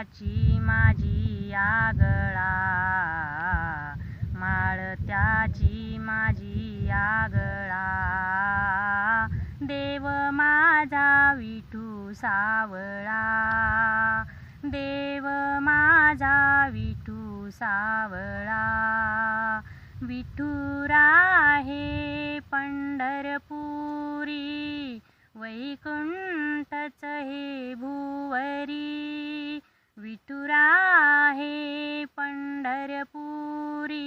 त्याची माझी आगळा, माळ त्याची माझी आगळा, देव माझा विठू सावळा, देव माझा विठू सावळा. विठू राहे पंढरपुरी, वैकुंठच हे भुवरी. विठू राहे पंढरपुरी,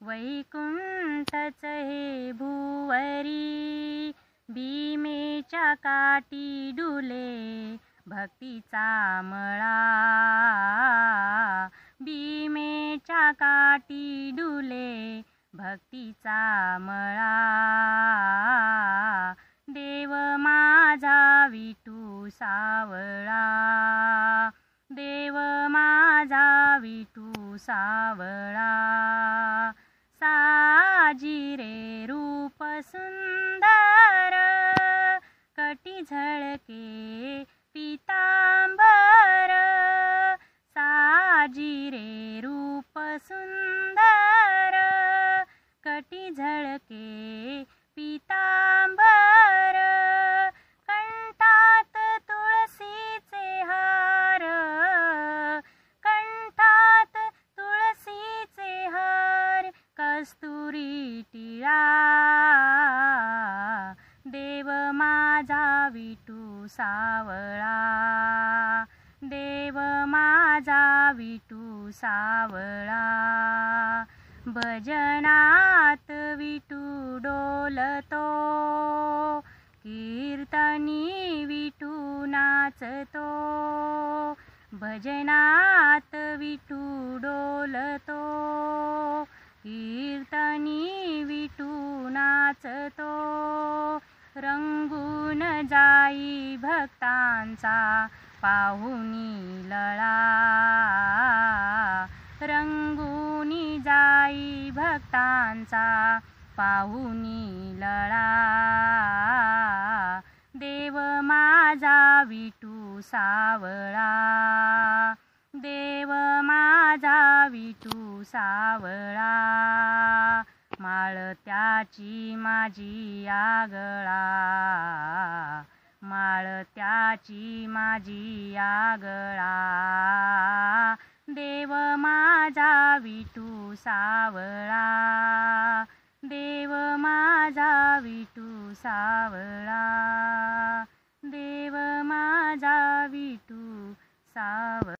वैकुंठच हे भुवरी. भीमेच्या काठी डुले भक्तीचा मळा, भीमेच्या काठी डुले भक्तीचा मळा. देव माझा विठू सावळा, देव माझा विठू सावळा. साजी रे रूप सुंदर, कटी झळके पीतांबर. साजी रे रूप सुंदर, कटी झळके पीतांबर. कंठात तुळशीचे हार, कंठात तुळशीचे हार. कस्तुरी टिळा, देव माझा विठू सावळा, देव माझा विठू सावळा. भजनात विठू डोलतो, कीर्तनी विठू नाचतो. भजनात विठू डोलतो, कीर्तनी विठू नाचतो. रंगून जाई भक्तांचा पाहुणी लळा, रंगूनी जाई भक्तांचा पाहुणी लळा. देव माझा विठू सावळा, देव माझा विठू सावळा. माळ त्याची माझी आगळा, माळ त्याची माझी आगळा. देव माझा विठू सावळा, देव माझा विठू सावळा, देव माझा विठू सावळा.